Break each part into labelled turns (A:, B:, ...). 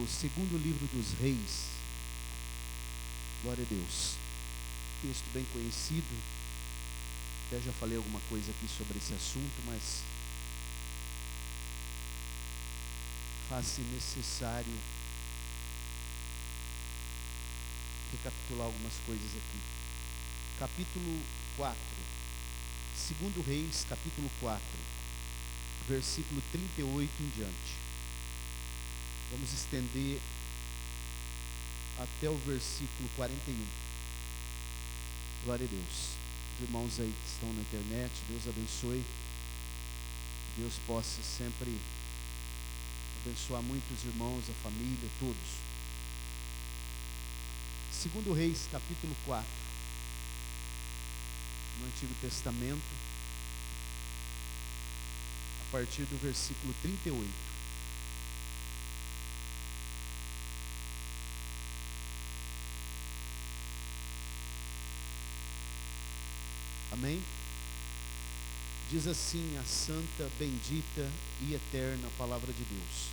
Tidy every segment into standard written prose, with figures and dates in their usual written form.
A: no segundo livro dos Reis. Glória a Deus. Texto bem conhecido. Até já falei alguma coisa aqui sobre esse assunto, mas faz-se necessário recapitular algumas coisas aqui. Capítulo 4, segundo Reis, capítulo 4, versículo 38 em diante. Vamos estender até o versículo 41. Glória a Deus. Os irmãos aí que estão na internet, Deus abençoe. Deus possa sempre abençoar muitos irmãos, a família, todos. Segundo Reis, capítulo 4, no Antigo Testamento, a partir do versículo 38. Amém? Diz assim a santa, bendita e eterna palavra de Deus.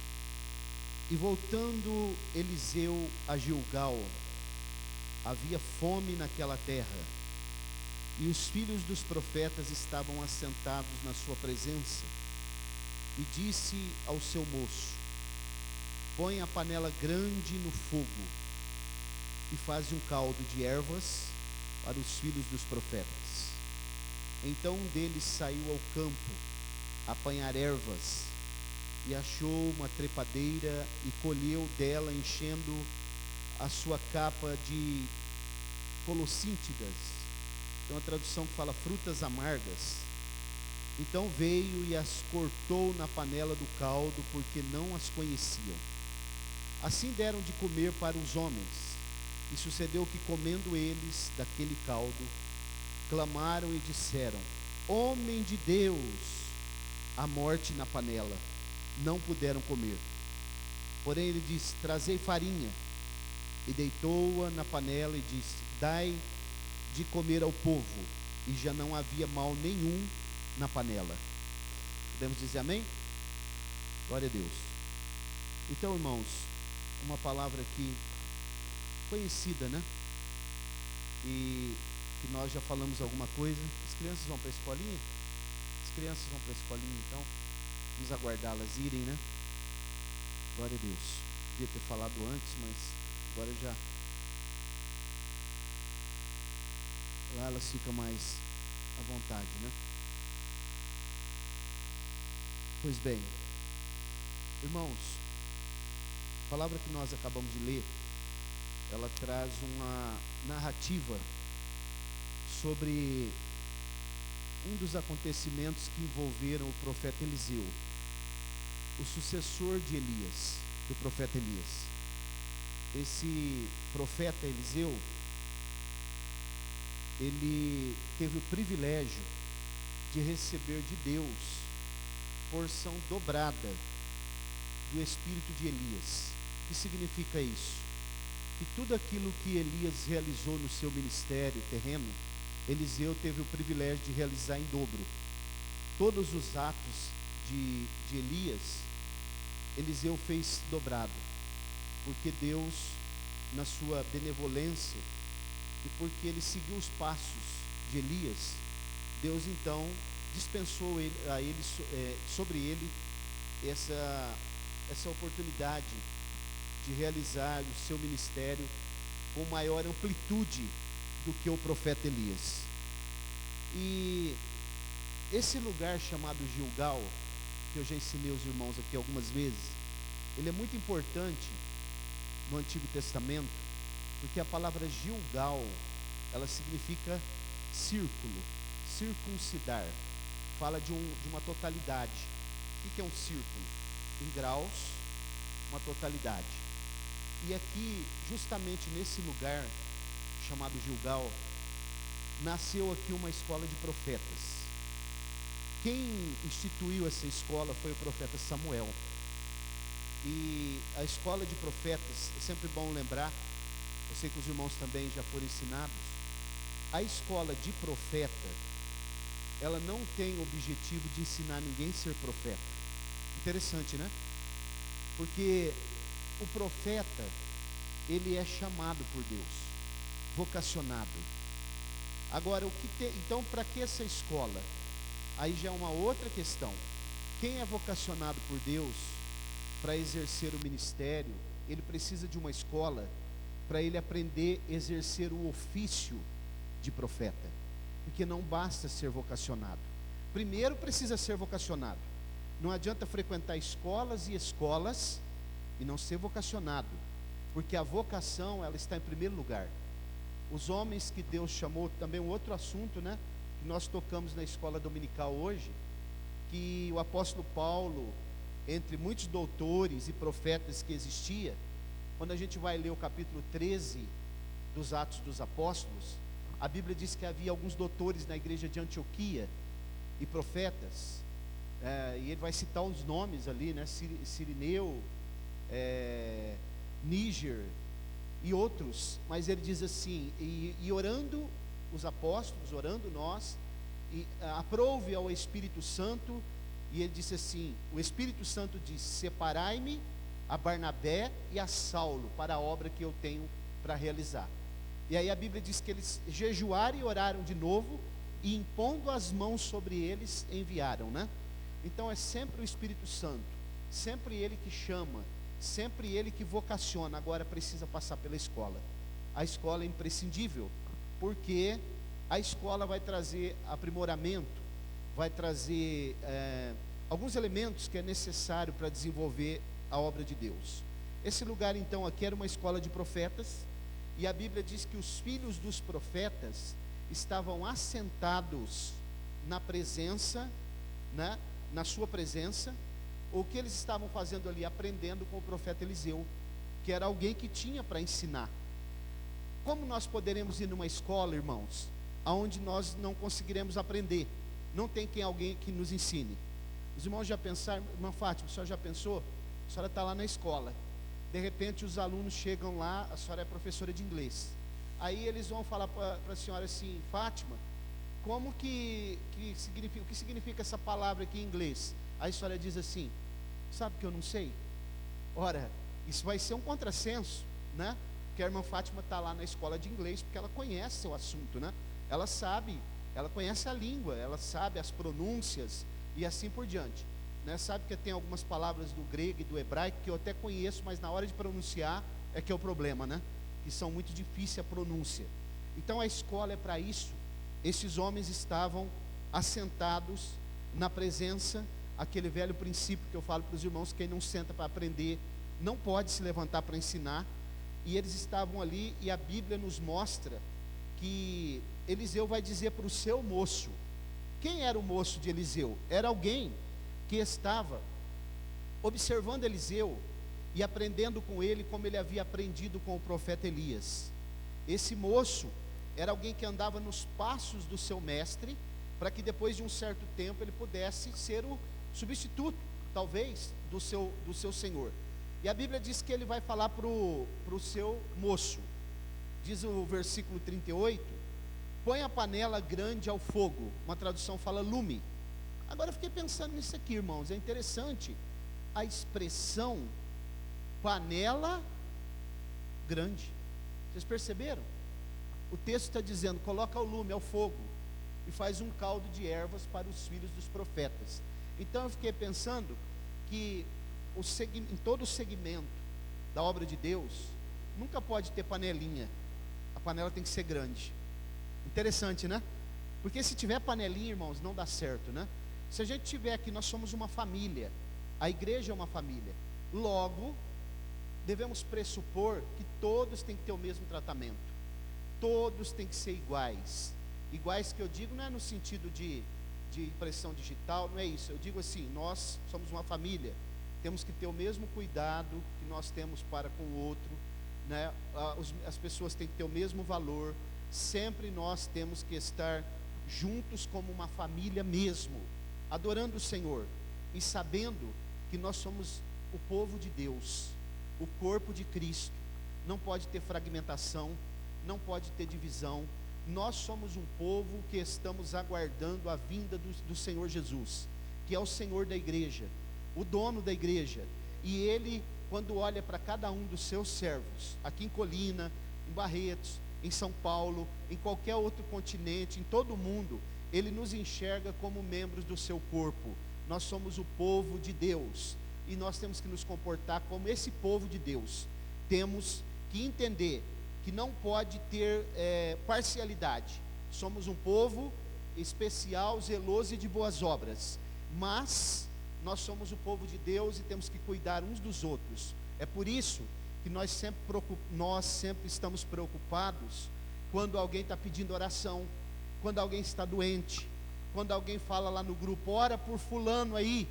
A: E voltando Eliseu a Gilgal, havia fome naquela terra, e os filhos dos profetas estavam assentados na sua presença. E disse ao seu moço: põe a panela grande no fogo, e faze um caldo de ervas para os filhos dos profetas. Então um deles saiu ao campo a apanhar ervas, e achou uma trepadeira, e colheu dela, enchendo a sua capa de colossíntidas. Tem uma tradução que fala frutas amargas. Então veio e as cortou na panela do caldo, porque não as conheciam. Assim deram de comer para os homens. E sucedeu que, comendo eles daquele caldo, clamaram e disseram: homem de Deus, a morte na panela. Não puderam comer. Porém ele disse: trazei farinha. E deitou-a na panela e disse: dai de comer ao povo. E já não havia mal nenhum na panela. Podemos dizer amém? Glória a Deus. Então, irmãos, uma palavra aqui conhecida, né? E que nós já falamos alguma coisa. As crianças vão para a escolinha? As crianças vão para a escolinha, então vamos aguardá-las irem, né? Glória a Deus. Devia ter falado antes, mas agora já lá elas ficam mais à vontade, né? Pois bem, irmãos, a palavra que nós acabamos de ler, ela traz uma narrativa sobre um dos acontecimentos que envolveram o profeta Eliseu, o sucessor de Elias, do profeta Elias. Esse profeta Eliseu, ele teve o privilégio de receber de Deus porção dobrada do espírito de Elias. O que significa isso? Que tudo aquilo que Elias realizou no seu ministério terreno, Eliseu teve o privilégio de realizar em dobro. Todos os atos de Elias, Eliseu fez dobrado, porque Deus, na sua benevolência, e porque ele seguiu os passos de Elias, Deus então dispensou sobre ele essa oportunidade de realizar o seu ministério com maior amplitude do que o profeta Elias. E esse lugar chamado Gilgal, que eu já ensinei aos irmãos aqui algumas vezes, ele é muito importante no Antigo Testamento, porque a palavra Gilgal, ela significa círculo, circuncidar, fala de uma totalidade. O que é um círculo? Em graus, uma totalidade. E aqui, justamente nesse lugar chamado Gilgal, nasceu aqui uma escola de profetas. Quem instituiu essa escola foi o profeta Samuel. E a escola de profetas, é sempre bom lembrar, eu sei que os irmãos também já foram ensinados, a escola de profeta, ela não tem o objetivo de ensinar ninguém a ser profeta. Interessante, né? Porque o profeta, ele é chamado por Deus, vocacionado. Agora, então, para que essa escola? Aí já é uma outra questão. Quem é vocacionado por Deus para exercer o ministério, ele precisa de uma escola para ele aprender a exercer o ofício de profeta, porque não basta ser vocacionado. Primeiro precisa ser vocacionado. Não adianta frequentar escolas e escolas e não ser vocacionado, porque a vocação, ela está em primeiro lugar. Os homens que Deus chamou, também um outro assunto, né, que nós tocamos na escola dominical hoje, que o apóstolo Paulo, entre muitos doutores e profetas que existia, quando a gente vai ler o capítulo 13 dos Atos dos Apóstolos, a Bíblia diz que havia alguns doutores na igreja de Antioquia e profetas, e ele vai citar os nomes ali, né, Cirineu, Níger e outros, mas ele diz assim, e orando os apóstolos, orando nós, e aprove ao Espírito Santo, e ele disse assim, o Espírito Santo disse, separai-me a Barnabé e a Saulo para a obra que eu tenho para realizar. E aí a Bíblia diz que eles jejuaram e oraram de novo, e impondo as mãos sobre eles, enviaram, né? Então é sempre o Espírito Santo, sempre ele que chama, sempre ele que vocaciona. Agora precisa passar pela escola. A escola é imprescindível, porque a escola vai trazer aprimoramento, vai trazer alguns elementos que é necessário para desenvolver a obra de Deus. Esse lugar então aqui era uma escola de profetas, e a Bíblia diz que os filhos dos profetas estavam assentados na presença, né, na sua presença. O que eles estavam fazendo ali? Aprendendo com o profeta Eliseu, que era alguém que tinha para ensinar. Como nós poderemos ir numa escola, irmãos, aonde nós não conseguiremos aprender? Não tem alguém que nos ensine. Os irmãos já pensaram, irmã Fátima, a senhora já pensou? A senhora está lá na escola, de repente os alunos chegam lá, a senhora é professora de inglês, aí eles vão falar para a senhora assim, Fátima, como que significa, o que significa essa palavra aqui em inglês? Aí a senhora diz assim, sabe que eu não sei? Ora, isso vai ser um contrassenso, né? Porque a irmã Fátima está lá na escola de inglês, porque ela conhece o assunto, né? Ela sabe, ela conhece a língua, ela sabe as pronúncias e assim por diante, né? Sabe que tem algumas palavras do grego e do hebraico que eu até conheço, mas na hora de pronunciar é que é o problema, né? Que são muito difíceis a pronúncia. Então a escola é para isso. Esses homens estavam assentados na presença, aquele velho princípio que eu falo para os irmãos, quem não senta para aprender, não pode se levantar para ensinar. E eles estavam ali, e a Bíblia nos mostra que Eliseu vai dizer para o seu moço. Quem era o moço de Eliseu? Era alguém que estava observando Eliseu e aprendendo com ele como ele havia aprendido com o profeta Elias. Esse moço era alguém que andava nos passos do seu mestre, para que depois de um certo tempo ele pudesse ser o substituto, talvez, do seu senhor. E a Bíblia diz que ele vai falar para o seu moço, diz o versículo 38, põe a panela grande ao fogo, uma tradução fala lume. Agora eu fiquei pensando nisso aqui, irmãos, é interessante a expressão panela grande. Vocês perceberam? O texto está dizendo, coloca o lume ao fogo e faz um caldo de ervas para os filhos dos profetas. Então eu fiquei pensando que em todo o segmento da obra de Deus, nunca pode ter panelinha, a panela tem que ser grande. Interessante, né? Porque se tiver panelinha, irmãos, não dá certo, né? Se a gente tiver aqui, nós somos uma família, a igreja é uma família, logo, devemos pressupor que todos têm que ter o mesmo tratamento, todos têm que ser iguais. Iguais que eu digo não é no sentido de impressão digital, não é isso, eu digo assim, nós somos uma família, temos que ter o mesmo cuidado que nós temos para com o outro, né? As pessoas têm que ter o mesmo valor, sempre nós temos que estar juntos como uma família mesmo, adorando o Senhor e sabendo que nós somos o povo de Deus, o corpo de Cristo. Não pode ter fragmentação, não pode ter divisão. Nós somos um povo que estamos aguardando a vinda do Senhor Jesus, que é o Senhor da igreja, o dono da igreja. E ele, quando olha para cada um dos seus servos, aqui em Colina, em Barretos, em São Paulo, em qualquer outro continente, em todo o mundo, ele nos enxerga como membros do seu corpo. Nós somos o povo de Deus, e nós temos que nos comportar como esse povo de Deus. Temos que entender que não pode ter parcialidade. Somos um povo especial, zeloso e de boas obras, mas nós somos o povo de Deus e temos que cuidar uns dos outros. É por isso que nós sempre estamos preocupados quando alguém está pedindo oração, quando alguém está doente, quando alguém fala lá no grupo, ora por fulano aí,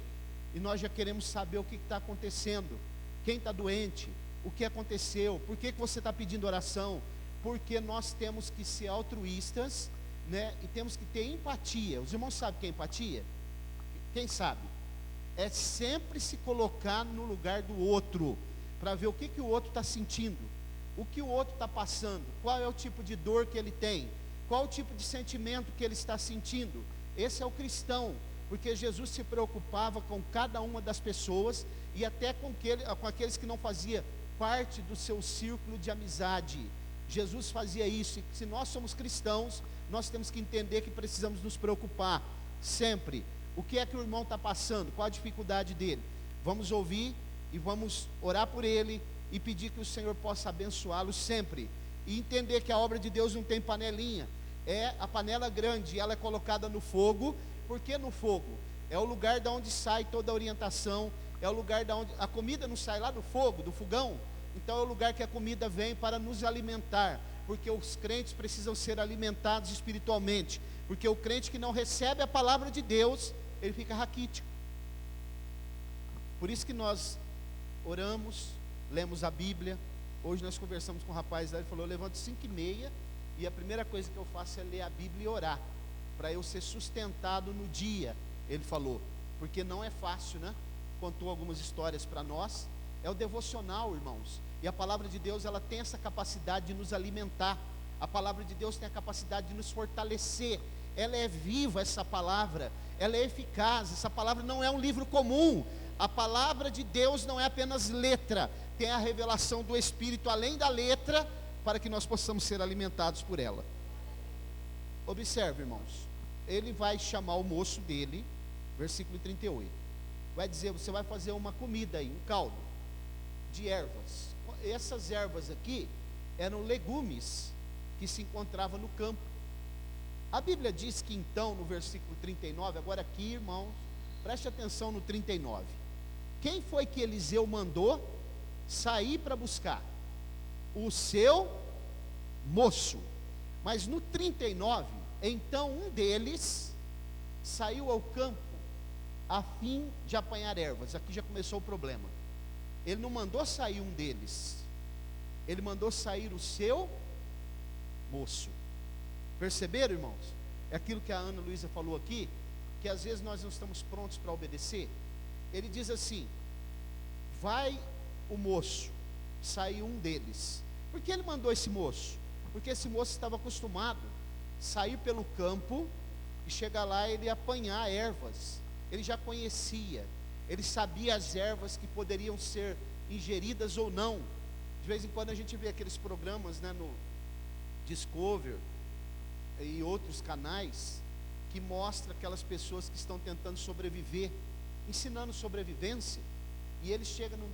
A: e nós já queremos saber o que está acontecendo, quem está doente, o que aconteceu, por que você está pedindo oração? Porque nós temos que ser altruístas, né? E temos que ter empatia. Os irmãos sabem o que é empatia? Quem sabe? É sempre se colocar no lugar do outro, para ver o que o outro está sentindo, o que o outro está passando, qual é o tipo de dor que ele tem, qual o tipo de sentimento que ele está sentindo. Esse é o cristão, porque Jesus se preocupava com cada uma das pessoas, e até com aqueles que não faziam parte do seu círculo de amizade. Jesus fazia isso, e se nós somos cristãos, nós temos que entender que precisamos nos preocupar, sempre. O que é que o irmão está passando? Qual a dificuldade dele? Vamos ouvir e vamos orar por ele e pedir que o Senhor possa abençoá-lo sempre. E entender que a obra de Deus não tem panelinha, é a panela grande, ela é colocada no fogo. Por que no fogo? É o lugar da onde sai toda a orientação, é o lugar da onde a comida não sai lá do fogo, do fogão. Então é o lugar que a comida vem para nos alimentar, porque os crentes precisam ser alimentados espiritualmente, porque o crente que não recebe a palavra de Deus, ele fica raquítico. Por isso que nós oramos, lemos a Bíblia. Hoje nós conversamos com um rapaz lá, ele falou, eu levanto 5h30, e a primeira coisa que eu faço é ler a Bíblia e orar, para eu ser sustentado no dia, ele falou, porque não é fácil, né? Contou algumas histórias para nós. É o devocional, irmãos, e a palavra de Deus, ela tem essa capacidade de nos alimentar. A palavra de Deus tem a capacidade de nos fortalecer. Ela é viva, essa palavra, ela é eficaz. Essa palavra não é um livro comum. A palavra de Deus não é apenas letra, tem a revelação do Espírito além da letra, para que nós possamos ser alimentados por ela. Observe, irmãos, ele vai chamar o moço dele, versículo 38, vai dizer, você vai fazer uma comida aí, um caldo de ervas. Essas ervas aqui eram legumes que se encontravam no campo. A Bíblia diz que então, no versículo 39, agora aqui, irmãos, preste atenção no 39, quem foi que Eliseu mandou sair para buscar? O seu moço. Mas no 39, então um deles saiu ao campo a fim de apanhar ervas. Aqui já começou o problema. Ele não mandou sair um deles, ele mandou sair o seu moço. Perceberam, irmãos? É aquilo que a Ana Luísa falou aqui, que às vezes nós não estamos prontos para obedecer. Ele diz assim, vai o moço, saiu um deles. Por que ele mandou esse moço? Porque esse moço estava acostumado a sair pelo campo e chegar lá e ele apanhar ervas. Ele já conhecia, ele sabia as ervas que poderiam ser ingeridas ou não. De vez em quando a gente vê aqueles programas, né, no Discovery e outros canais, que mostra aquelas pessoas que estão tentando sobreviver, ensinando sobrevivência, e eles chegam num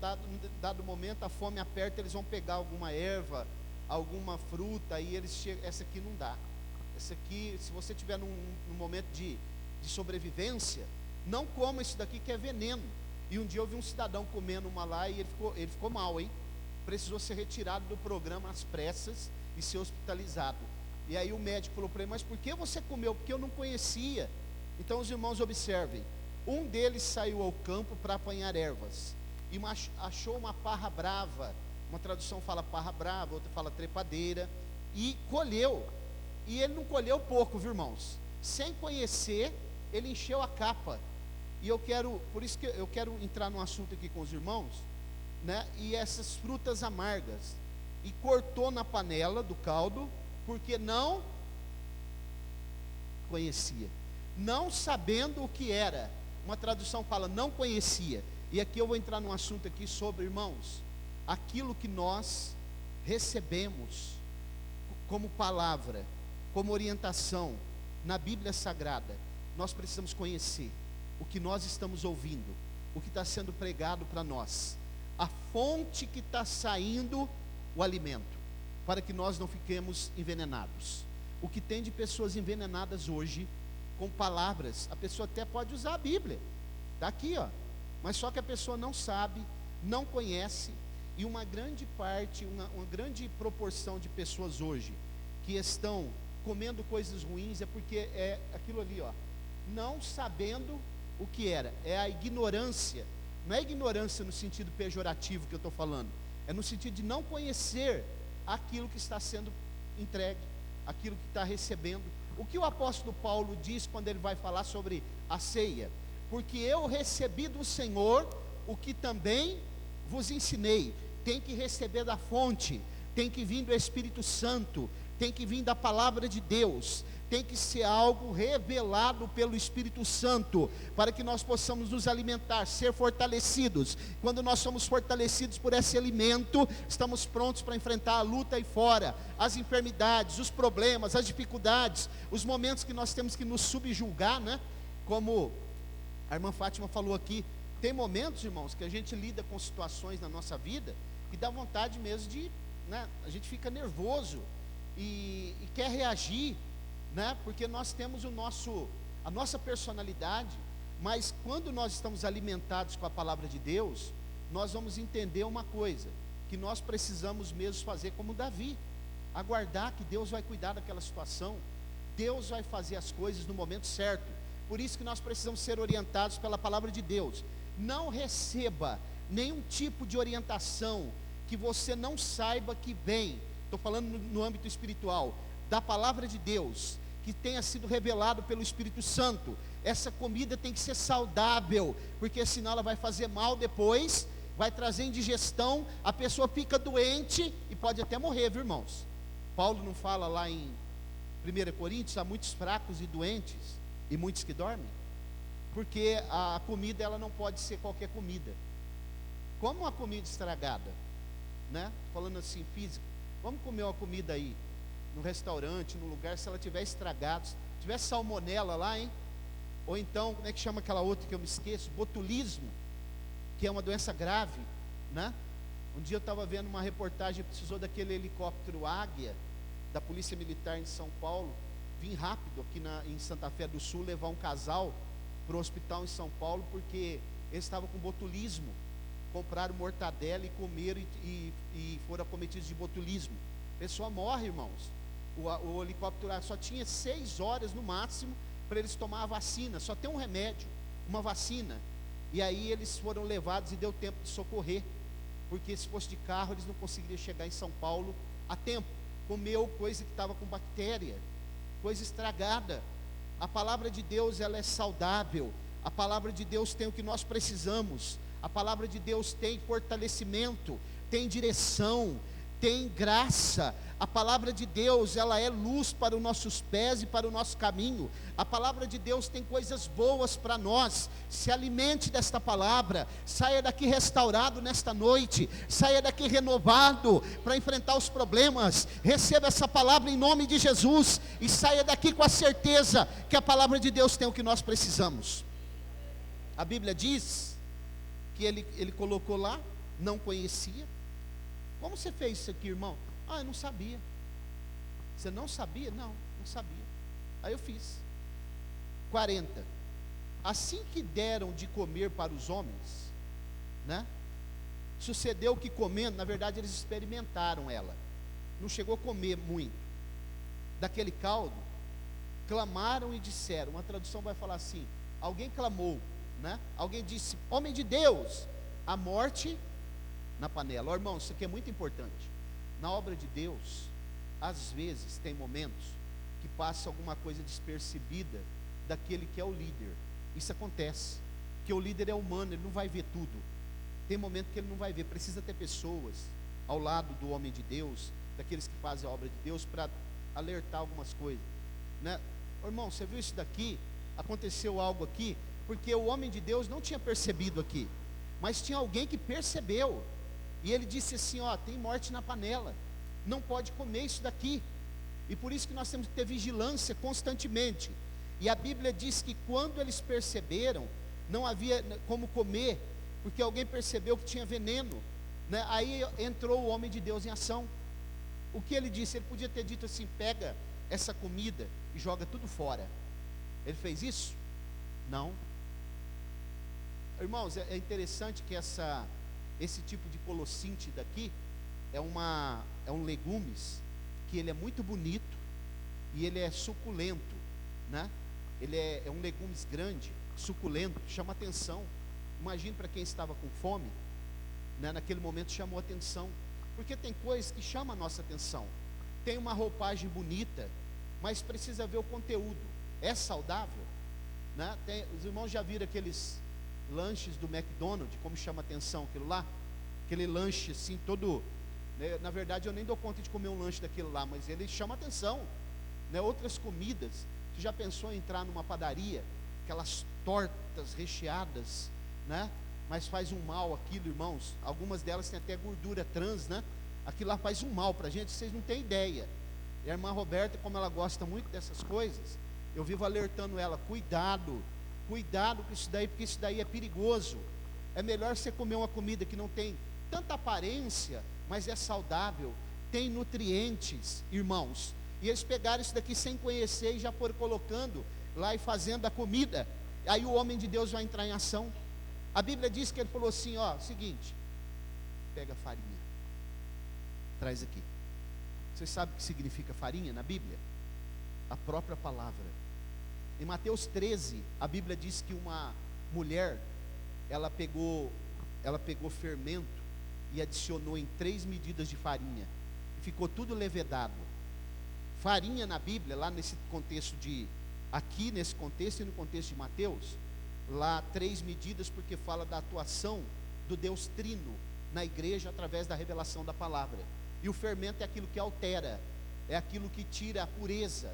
A: dado momento, a fome aperta, eles vão pegar alguma erva, alguma fruta, e eles chegam, essa aqui não dá, essa aqui, se você estiver num momento de sobrevivência, não coma isso daqui que é veneno. E um dia eu vi um cidadão comendo uma lá e ele ficou mal, hein? Precisou ser retirado do programa às pressas e ser hospitalizado. E aí o médico falou para ele, mas por que você comeu? Porque eu não conhecia. Então os irmãos observem, um deles saiu ao campo para apanhar ervas, e achou uma parra brava, uma tradução fala parra brava, outra fala trepadeira, e colheu. E ele não colheu pouco, viu, irmãos? Sem conhecer, ele encheu a capa. E por isso que eu quero entrar num assunto aqui com os irmãos, né? E essas frutas amargas, e cortou na panela do caldo, porque não conhecia, não sabendo o que era. Uma tradução fala não conhecia. E aqui eu vou entrar num assunto aqui sobre, irmãos, aquilo que nós recebemos como palavra, como orientação na Bíblia Sagrada, nós precisamos conhecer o que nós estamos ouvindo, o que está sendo pregado para nós, a fonte que está saindo o alimento, para que nós não fiquemos envenenados. O que tem de pessoas envenenadas hoje com palavras, a pessoa até pode usar a Bíblia, está aqui, ó, mas só que a pessoa não sabe, não conhece, e uma grande parte, uma grande proporção de pessoas hoje que estão comendo coisas ruins é porque é aquilo ali, ó, não sabendo o que era, é a ignorância. Não é ignorância no sentido pejorativo que eu estou falando, é no sentido de não conhecer aquilo que está sendo entregue, aquilo que está recebendo. O que o apóstolo Paulo diz quando ele vai falar sobre a ceia? Porque eu recebi do Senhor o que também vos ensinei. Tem que receber da fonte, tem que vir do Espírito Santo, tem que vir da palavra de Deus, tem que ser algo revelado pelo Espírito Santo, para que nós possamos nos alimentar, ser fortalecidos. Quando nós somos fortalecidos por esse alimento, estamos prontos para enfrentar a luta aí fora, as enfermidades, os problemas, as dificuldades, os momentos que nós temos que nos subjugar, né? Como a irmã Fátima falou aqui, tem momentos, irmãos, que a gente lida com situações na nossa vida, que dá vontade mesmo de, né? A gente fica nervoso, e quer reagir, né? Porque nós temos a nossa personalidade, mas quando nós estamos alimentados com a palavra de Deus, nós vamos entender uma coisa, que nós precisamos mesmo fazer como Davi, aguardar que Deus vai cuidar daquela situação, Deus vai fazer as coisas no momento certo. Por isso que nós precisamos ser orientados pela palavra de Deus. Não receba nenhum tipo de orientação que você não saiba que vem, estou falando no âmbito espiritual, da palavra de Deus, que tenha sido revelado pelo Espírito Santo. Essa comida tem que ser saudável, porque senão ela vai fazer mal depois, vai trazer indigestão, a pessoa fica doente e pode até morrer, viu, irmãos? Paulo não fala lá em 1 Coríntios, há muitos fracos e doentes, e muitos que dormem? Porque a comida, ela não pode ser qualquer comida. Como uma comida estragada, né? Falando assim, física. Vamos comer uma comida aí, no restaurante, no lugar, se ela tiver estragado, se tiver salmonela lá, hein? Ou então, como é que chama aquela outra que eu me esqueço? Botulismo, que é uma doença grave, né? Um dia eu estava vendo uma reportagem, precisou daquele helicóptero Águia, da Polícia Militar em São Paulo, vir rápido aqui em Santa Fé do Sul, levar um casal para o hospital em São Paulo, porque eles estavam com botulismo. Compraram mortadela e comeram e foram acometidos de botulismo. A pessoa morre, irmãos. O helicóptero só tinha 6 horas no máximo para eles tomar a vacina. Só tem um remédio, uma vacina. E aí eles foram levados e deu tempo de socorrer, porque se fosse de carro eles não conseguiriam chegar em São Paulo a tempo. Comeu coisa que estava com bactéria, coisa estragada. A palavra de Deus, ela é saudável. A palavra de Deus tem o que nós precisamos. A palavra de Deus tem fortalecimento, tem direção, tem graça. A palavra de Deus, ela é luz para os nossos pés e para o nosso caminho. A palavra de Deus tem coisas boas para nós. Se alimente desta palavra, saia daqui restaurado nesta noite, saia daqui renovado para enfrentar os problemas. Receba essa palavra em nome de Jesus e saia daqui com a certeza que a palavra de Deus tem o que nós precisamos. A Bíblia diz que ele colocou lá, não conhecia. Como você fez isso aqui, irmão? Ah, eu não sabia. Você não sabia? Não sabia. Aí eu fiz. 40. Assim que deram de comer para os homens, né? Sucedeu que comendo, na verdade eles experimentaram ela. Não chegou a comer muito. Daquele caldo, clamaram e disseram. Uma tradução vai falar assim: alguém clamou, né? Alguém disse: homem de Deus, a morte na panela. Ó, irmão, isso aqui é muito importante. Na obra de Deus, às vezes tem momentos que passa alguma coisa despercebida daquele que é o líder. Isso acontece, porque o líder é humano, ele não vai ver tudo. Tem momento que ele não vai ver. Precisa ter pessoas ao lado do homem de Deus, daqueles que fazem a obra de Deus, para alertar algumas coisas, né? Ô, irmão, você viu isso daqui? Aconteceu algo aqui, porque o homem de Deus não tinha percebido aqui. mas tinha alguém que percebeu, e ele disse assim: ó, tem morte na panela, não pode comer isso daqui. E por isso que nós temos que ter vigilância constantemente. E a Bíblia diz que quando eles perceberam, não havia como comer, porque alguém percebeu que tinha veneno, né? Aí entrou o homem de Deus em ação. O que ele disse? Ele podia ter dito assim: pega essa comida e joga tudo fora. Ele fez isso? Não. Irmãos, é interessante que esse tipo de colossinte daqui é um legumes que ele é muito bonito e ele é suculento, né? Ele é um legumes grande, suculento, chama atenção. Imagine para quem estava com fome, né? Naquele momento chamou atenção, porque tem coisas que chamam a nossa atenção. Tem uma roupagem bonita, mas precisa ver o conteúdo. É saudável, né? Os irmãos já viram aqueles lanches do McDonald's, como chama atenção aquilo lá? Aquele lanche assim todo, né? Na verdade eu nem dou conta de comer um lanche daquilo lá, mas ele chama atenção, né? Outras comidas, você já pensou em entrar numa padaria, aquelas tortas recheadas, né? Mas faz um mal aquilo, irmãos. Algumas delas têm até gordura trans, né? Aquilo lá faz um mal para a gente, vocês não têm ideia. E a irmã Roberta, como ela gosta muito dessas coisas, eu vivo alertando ela: cuidado com isso daí, porque isso daí é perigoso. É melhor você comer uma comida que não tem tanta aparência, mas é saudável, tem nutrientes, irmãos. E eles pegaram isso daqui sem conhecer e já foram colocando lá e fazendo a comida. Aí o homem de Deus vai entrar em ação. A Bíblia diz que ele falou assim: ó, seguinte, pega a farinha, traz aqui. Você sabe o que significa farinha na Bíblia? A própria palavra. Em Mateus 13, a Bíblia diz que uma mulher, ela pegou fermento e adicionou em 3 medidas de farinha, e ficou tudo levedado. Farinha na Bíblia, lá nesse contexto aqui nesse contexto e no contexto de Mateus, lá 3 medidas, porque fala da atuação do Deus Trino na igreja através da revelação da palavra. E o fermento é aquilo que altera, é aquilo que tira a pureza.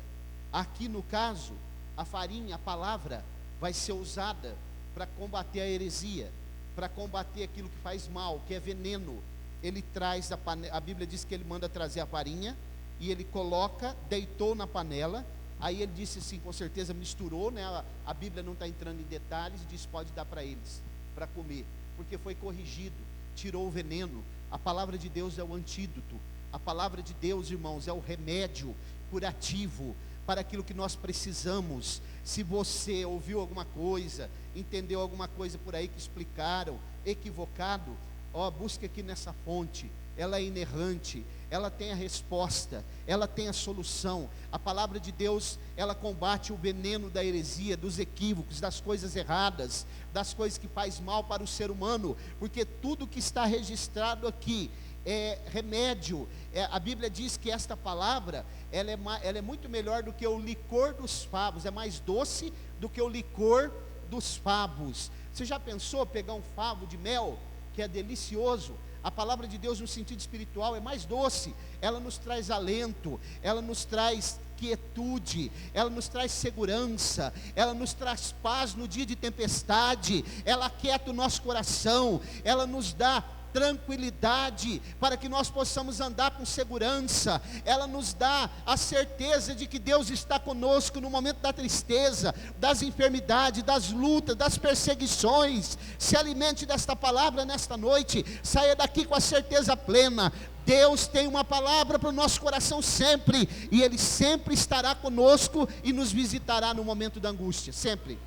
A: Aqui no caso, a farinha, a palavra, vai ser usada para combater a heresia, para combater aquilo que faz mal, que é veneno. Ele traz a Bíblia diz que ele manda trazer a farinha, e ele coloca, deitou na panela. Aí ele disse assim, com certeza misturou, né? A Bíblia não está entrando em detalhes, e disse: pode dar para eles, para comer, porque foi corrigido, tirou o veneno. A palavra de Deus é o antídoto. A palavra de Deus, irmãos, é o remédio curativo para aquilo que nós precisamos. Se você ouviu alguma coisa, entendeu alguma coisa por aí que explicaram, equivocado, ó, busque aqui nessa fonte. Ela é inerrante, ela tem a resposta, ela tem a solução. A palavra de Deus, ela combate o veneno da heresia, dos equívocos, das coisas erradas, das coisas que faz mal para o ser humano, porque tudo que está registrado aqui é remédio. A Bíblia diz que esta palavra, ela é muito melhor do que o licor dos favos, é mais doce do que o licor dos favos. Você já pensou pegar um favo de mel, que é delicioso? A palavra de Deus no sentido espiritual é mais doce, ela nos traz alento, ela nos traz quietude, ela nos traz segurança, ela nos traz paz no dia de tempestade, ela aquieta o nosso coração, ela nos dá tranquilidade para que nós possamos andar com segurança. Ela nos dá a certeza de que Deus está conosco no momento da tristeza, das enfermidades, das lutas, das perseguições. Se alimente desta palavra nesta noite, saia daqui com a certeza plena: Deus tem uma palavra para o nosso coração sempre, e Ele sempre estará conosco e nos visitará no momento da angústia, sempre,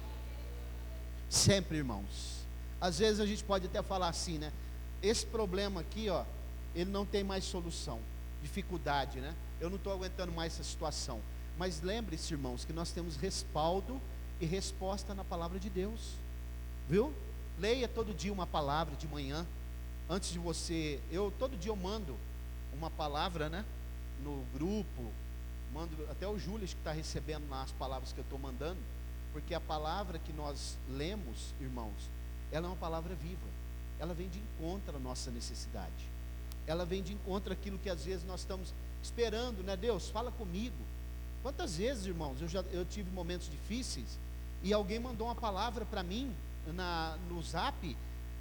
A: sempre, irmãos. Às vezes a gente pode até falar assim, né? Esse problema aqui, ó, ele não tem mais solução, dificuldade, né? Eu não estou aguentando mais essa situação. Mas lembre-se, irmãos, que nós temos respaldo e resposta na palavra de Deus, viu? Leia todo dia uma palavra de manhã, antes de você. Todo dia eu mando uma palavra, né? No grupo, mando até o Júlio que está recebendo lá as palavras que eu estou mandando, porque a palavra que nós lemos, irmãos, ela é uma palavra viva. Ela vem de encontro à nossa necessidade, ela vem de encontro àquilo que às vezes nós estamos esperando, né? Deus, fala comigo. Quantas vezes, irmãos, eu tive momentos difíceis, e alguém mandou uma palavra para mim no zap,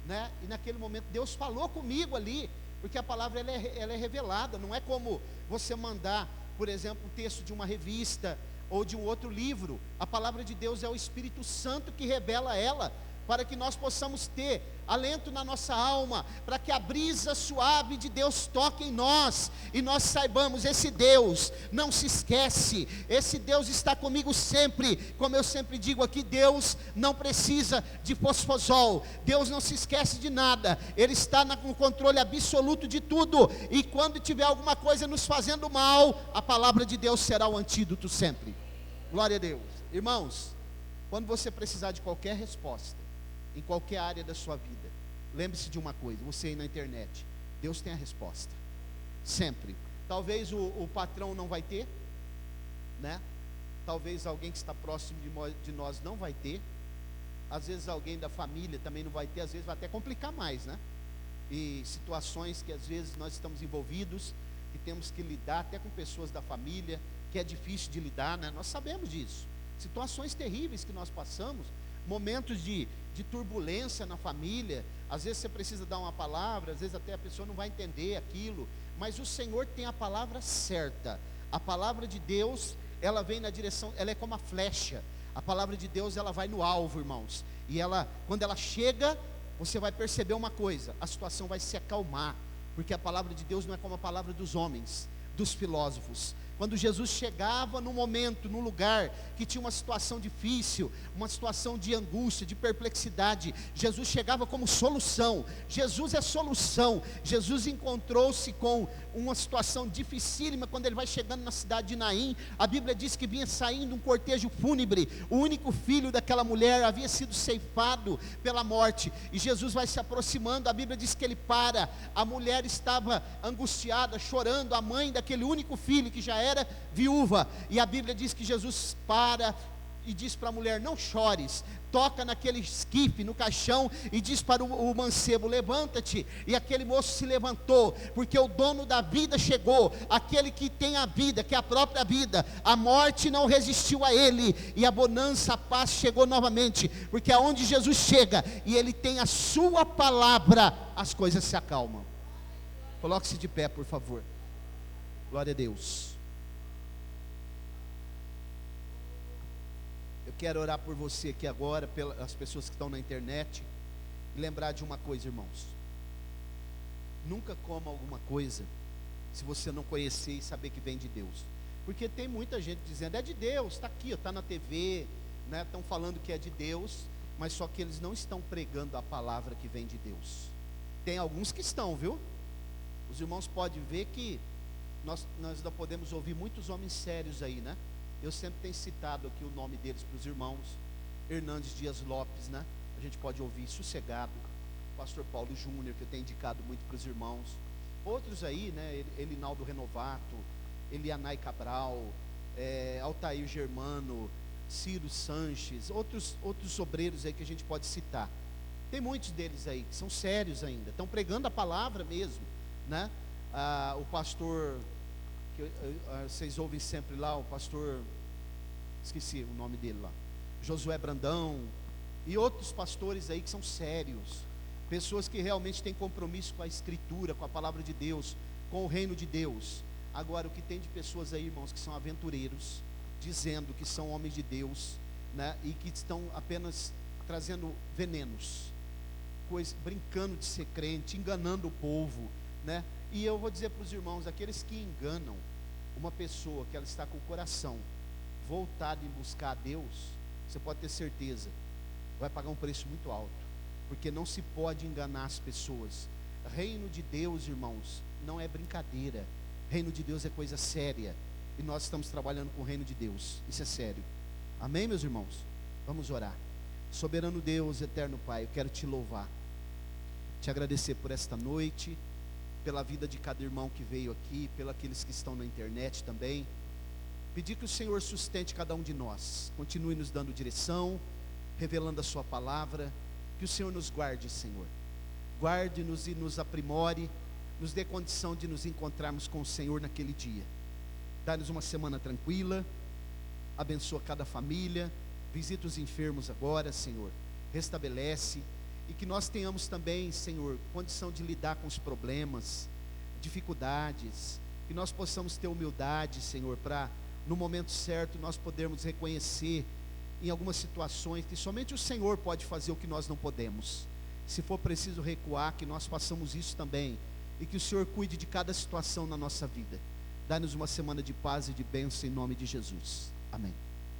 A: né? E naquele momento Deus falou comigo ali, porque a palavra ela é revelada. Não é como você mandar, por exemplo, um texto de uma revista ou de um outro livro. A palavra de Deus é o Espírito Santo que revela ela, para que nós possamos ter alento na nossa alma, para que a brisa suave de Deus toque em nós, e nós saibamos, esse Deus não se esquece, esse Deus está comigo sempre. Como eu sempre digo aqui, Deus não precisa de fosfosol, Deus não se esquece de nada, Ele está no controle absoluto de tudo, e quando tiver alguma coisa nos fazendo mal, a palavra de Deus será o antídoto sempre. Glória a Deus. Irmãos, quando você precisar de qualquer resposta, em qualquer área da sua vida, lembre-se de uma coisa: você aí na internet, Deus tem a resposta, sempre. Talvez o patrão não vai ter, né? Talvez alguém que está próximo de nós não vai ter, às vezes alguém da família também não vai ter, às vezes vai até complicar mais, né? E situações que às vezes nós estamos envolvidos, que temos que lidar até com pessoas da família, que é difícil de lidar, né? Nós sabemos disso, situações terríveis que nós passamos, momentos de turbulência na família. Às vezes você precisa dar uma palavra, às vezes até a pessoa não vai entender aquilo, mas o Senhor tem a palavra certa. A palavra de Deus, ela vem na direção, ela é como a flecha. A palavra de Deus, ela vai no alvo, irmãos, e ela, quando ela chega, você vai perceber uma coisa: a situação vai se acalmar, porque a palavra de Deus não é como a palavra dos homens, dos filósofos. Quando Jesus chegava num momento, num lugar que tinha uma situação difícil, uma situação de angústia, de perplexidade, Jesus chegava como solução. Jesus é solução. Jesus encontrou-se com uma situação dificílima quando ele vai chegando na cidade de Naim. A Bíblia diz que vinha saindo um cortejo fúnebre. O único filho daquela mulher havia sido ceifado pela morte, e Jesus vai se aproximando. A Bíblia diz que ele para. A mulher estava angustiada, chorando, a mãe daquele único filho que já era viúva, e a Bíblia diz que Jesus para e diz para a mulher: não chores. Toca naquele esquife, no caixão, e diz para o mancebo: levanta-te. E aquele moço se levantou, porque o dono da vida chegou, aquele que tem a vida, que é a própria vida. A morte não resistiu a ele, e a bonança, a paz chegou novamente, porque aonde Jesus chega e ele tem a sua palavra, as coisas se acalmam. Coloque-se de pé, por favor. Glória a Deus. Quero orar por você aqui agora, pelas pessoas que estão na internet, e lembrar de uma coisa, irmãos: nunca coma alguma coisa se você não conhecer e saber que vem de Deus, porque tem muita gente dizendo é de Deus, está aqui, está na TV, né? Estão falando que é de Deus, mas só que eles não estão pregando a palavra que vem de Deus. Tem alguns que estão, viu? Os irmãos podem ver que nós não podemos ouvir muitos homens sérios aí, né? Eu sempre tenho citado aqui o nome deles para os irmãos: Hernandes Dias Lopes, né? A gente pode ouvir sossegado. Pastor Paulo Júnior, que eu tenho indicado muito para os irmãos. Outros aí, né? Elinaldo Renovato, Elianai Cabral, Altair Germano, Ciro Sanches, outros obreiros aí que a gente pode citar. Tem muitos deles aí que são sérios ainda, estão pregando a palavra mesmo, né? O pastor, que vocês ouvem sempre lá, o pastor, esqueci o nome dele lá, Josué Brandão, e outros pastores aí que são sérios, pessoas que realmente têm compromisso com a Escritura, com a palavra de Deus, com o reino de Deus. Agora, o que tem de pessoas aí, irmãos, que são aventureiros, dizendo que são homens de Deus, né, e que estão apenas trazendo venenos, brincando de ser crente, enganando o povo, né? E eu vou dizer para os irmãos: aqueles que enganam uma pessoa que ela está com o coração voltado em buscar a Deus, você pode ter certeza, vai pagar um preço muito alto, porque não se pode enganar as pessoas. Reino de Deus, irmãos, não é brincadeira. Reino de Deus é coisa séria, e nós estamos trabalhando com o reino de Deus, isso é sério. Amém, meus irmãos? Vamos orar. Soberano Deus, eterno Pai, eu quero te louvar, te agradecer por esta noite, pela vida de cada irmão que veio aqui, pelos aqueles que estão na internet também. Pedir que o Senhor sustente cada um de nós, continue nos dando direção, revelando a sua palavra. Que o Senhor nos guarde, Senhor, guarde-nos e nos aprimore, nos dê condição de nos encontrarmos com o Senhor naquele dia. Dá-nos uma semana tranquila, abençoa cada família, visita os enfermos agora, Senhor, restabelece, e que nós tenhamos também, Senhor, condição de lidar com os problemas, dificuldades, que nós possamos ter humildade, Senhor, para no momento certo nós podermos reconhecer em algumas situações que somente o Senhor pode fazer o que nós não podemos. Se for preciso recuar, que nós façamos isso também, e que o Senhor cuide de cada situação na nossa vida. Dá-nos uma semana de paz e de bênção em nome de Jesus. Amém.